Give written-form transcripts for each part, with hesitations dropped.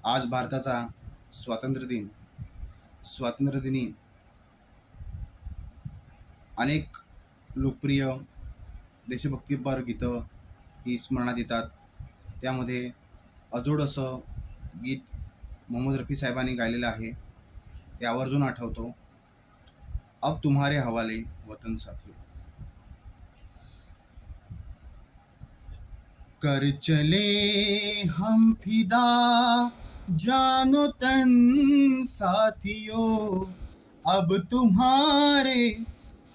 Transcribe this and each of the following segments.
आज भारताचा स्वातंत्र्य दिन. स्वातंत्र्यदिनी अनेक लोकप्रिय देशभक्तीपर गीतं ही स्मरणात येतात. त्यामध्ये अजोड असं गीत मोहम्मद रफी साहेबांनी गायलेलं आहे, ते आवर्जून आठवतो. अब तुम्हारे हवाले वतन साथियों. कर चले हम फिदा जानो तन साथियों, अब तुम्हारे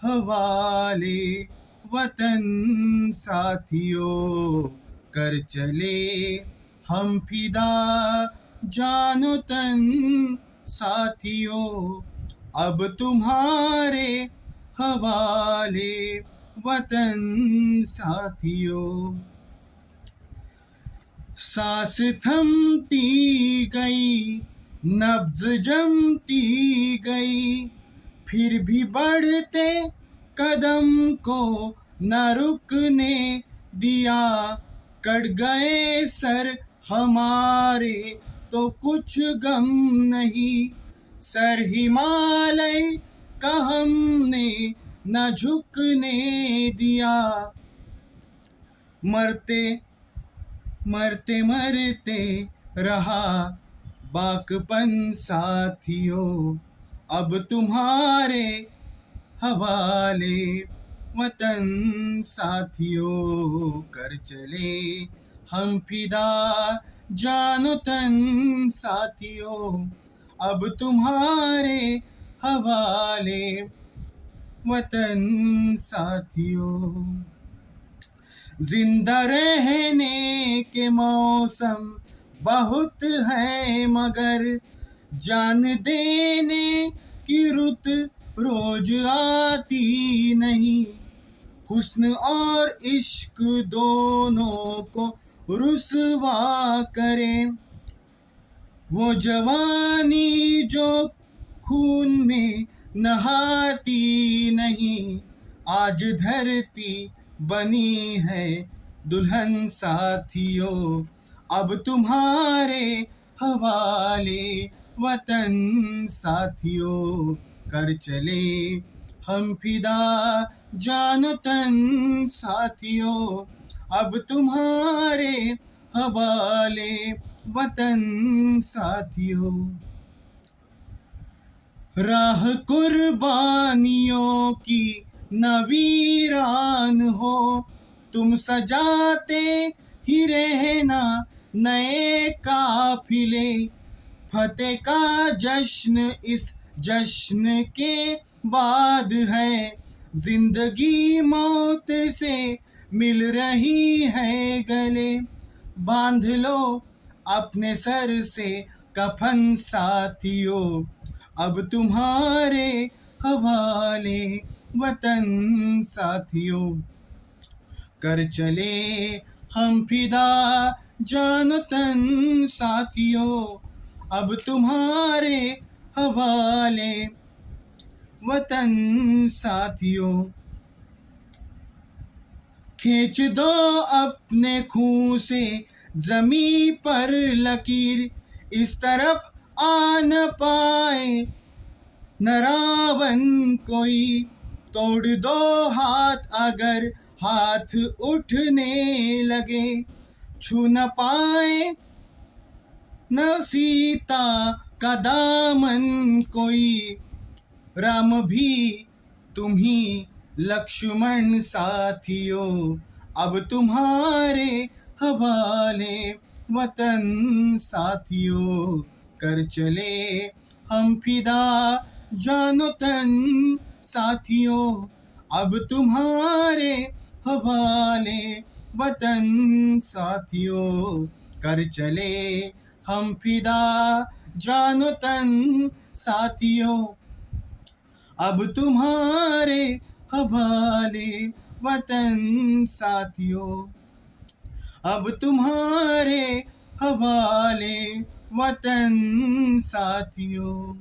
हवाले वतन साथियों. कर चले हम फिदा जानो तन साथियों, अब तुम्हारे हवाले वतन साथियों. सांस थमती गई, नब्ज जमती गई, फिर भी बढ़ते कदम को न रुकने दिया. कट गए सर हमारे तो कुछ गम नहीं, सर हिमालय का हमने न झुकने दिया. मरते मरते मरते रहा बाकपन साथियों, अब तुम्हारे हवाले वतन साथियों. कर चले हम फिदा जानो तन साथियों, अब तुम्हारे हवाले वतन साथियों. जिंदा रहने के मौसम बहुत है, मगर जान देने की रुत रोज आती नहीं. हुस्न और इश्क दोनों को रुसवा करे वो जवानी जो खून में नहाती नहीं. आज धरती बनी है दुल्हन साथियों, अब तुम्हारे हवाले वतन साथियों. कर चले हम फिदा जानो तन साथियों, अब तुम्हारे हवाले वतन साथियों. राह कुर्बानियों की न वीरान हो, तुम सजाते ही रहना नए काफिले. फतेह का जश्न इस जश्न के बाद है, जिंदगी मौत से मिल रही है गले. बांध लो अपने सर से कफन साथियों, अब तुम्हारे हवाले वतन साथियों. कर चले हम फिदा जानो तन साथियों, अब तुम्हारे हवाले वतन साथियों. खींच दो अपने खून से जमी पर लकीर, इस तरफ आ न पाए न रावण कोई. तोड़ दो हाथ अगर हाथ उठने लगे, छू न पाए न सीता का दामन कोई. राम भी तुम ही लक्ष्मण साथियों, अब तुम्हारे हवाले वतन साथियों. कर चले हम फिदा जानो तन साथियों, अब तुम्हारे हवाले वतन साथियों. कर चले हम फिदा जानो तन साथियों, अब तुम्हारे हवाले वतन साथियों. अब तुम्हारे हवाले वतन साथियों.